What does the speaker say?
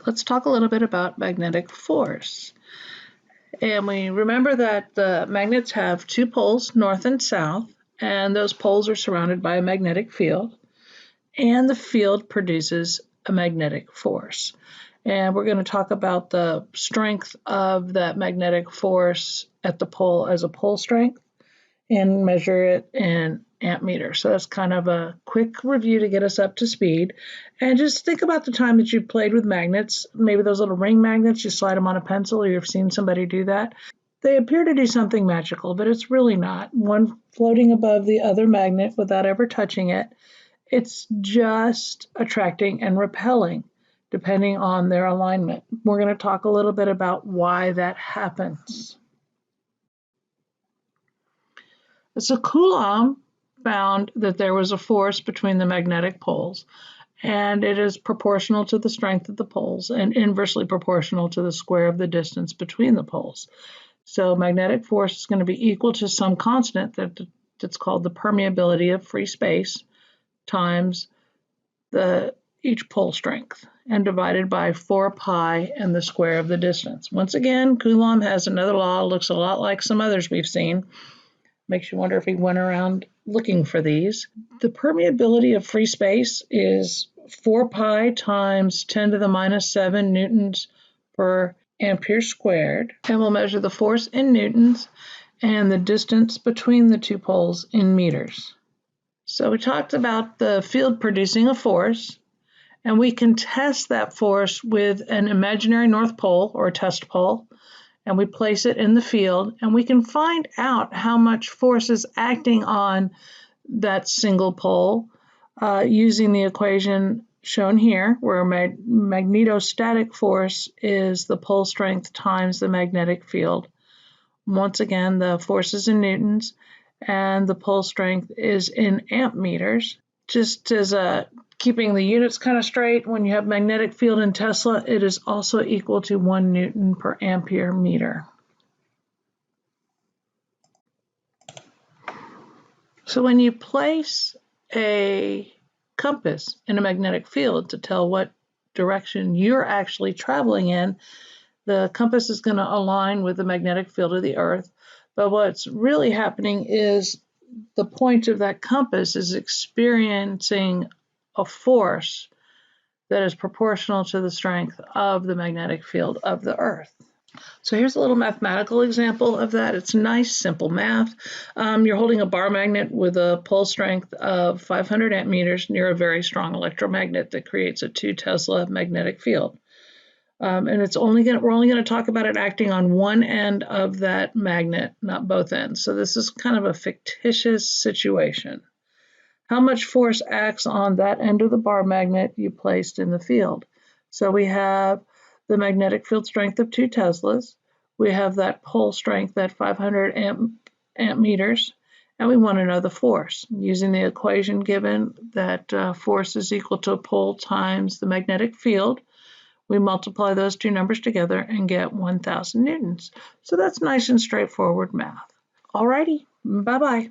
let's talk a little bit about magnetic force. And we remember that the magnets have two poles, north and south, and those poles are surrounded by a magnetic field, and the field produces a magnetic force. And we're going to talk about the strength of that magnetic force at the pole as a pole strength and measure it in amp meters. So that's kind of a quick review to get us up to speed. And just think about the time that you played with magnets, maybe those little ring magnets, you slide them on a pencil, or you've seen somebody do that. They appear to do something magical, but it's really not. One floating above the other magnet without ever touching it. It's just attracting and repelling, depending on their alignment. We're going to talk a little bit about why that happens. So Coulomb found that there was a force between the magnetic poles, and it is proportional to the strength of the poles and inversely proportional to the square of the distance between the poles. So magnetic force is going to be equal to some constant that's called the permeability of free space times each pole strength, and divided by 4 pi and the square of the distance. Once again, Coulomb has another law, looks a lot like some others we've seen. Makes you wonder if he went around looking for these. The permeability of free space is 4 pi times 10 to the minus 7 newtons per ampere squared. And we'll measure the force in newtons and the distance between the two poles in meters. So we talked about the field producing a force, and we can test that force with an imaginary north pole or test pole, and we place it in the field, and we can find out how much force is acting on that single pole using the equation shown here, where magnetostatic force is the pole strength times the magnetic field. Once again, the force is in newtons, and the pole strength is in amp meters. Just as keeping the units kind of straight, when you have magnetic field in Tesla, it is also equal to 1 Newton per ampere meter. So when you place a compass in a magnetic field to tell what direction you're actually traveling in, the compass is going to align with the magnetic field of the Earth. But what's really happening is the point of that compass is experiencing a force that is proportional to the strength of the magnetic field of the Earth. So here's a little mathematical example of that. It's nice, simple math. You're holding a bar magnet with a pole strength of 500 amp meters near a very strong electromagnet that creates a 2 Tesla magnetic field. And we're only going to talk about it acting on one end of that magnet, not both ends. So this is kind of a fictitious situation. How much force acts on that end of the bar magnet you placed in the field? So we have the magnetic field strength of 2 Teslas. We have that pole strength at 500 amp meters, and we want to know the force. Using the equation given that force is equal to a pole times the magnetic field, we multiply those two numbers together and get 1,000 newtons. So that's nice and straightforward math. Alrighty, bye-bye.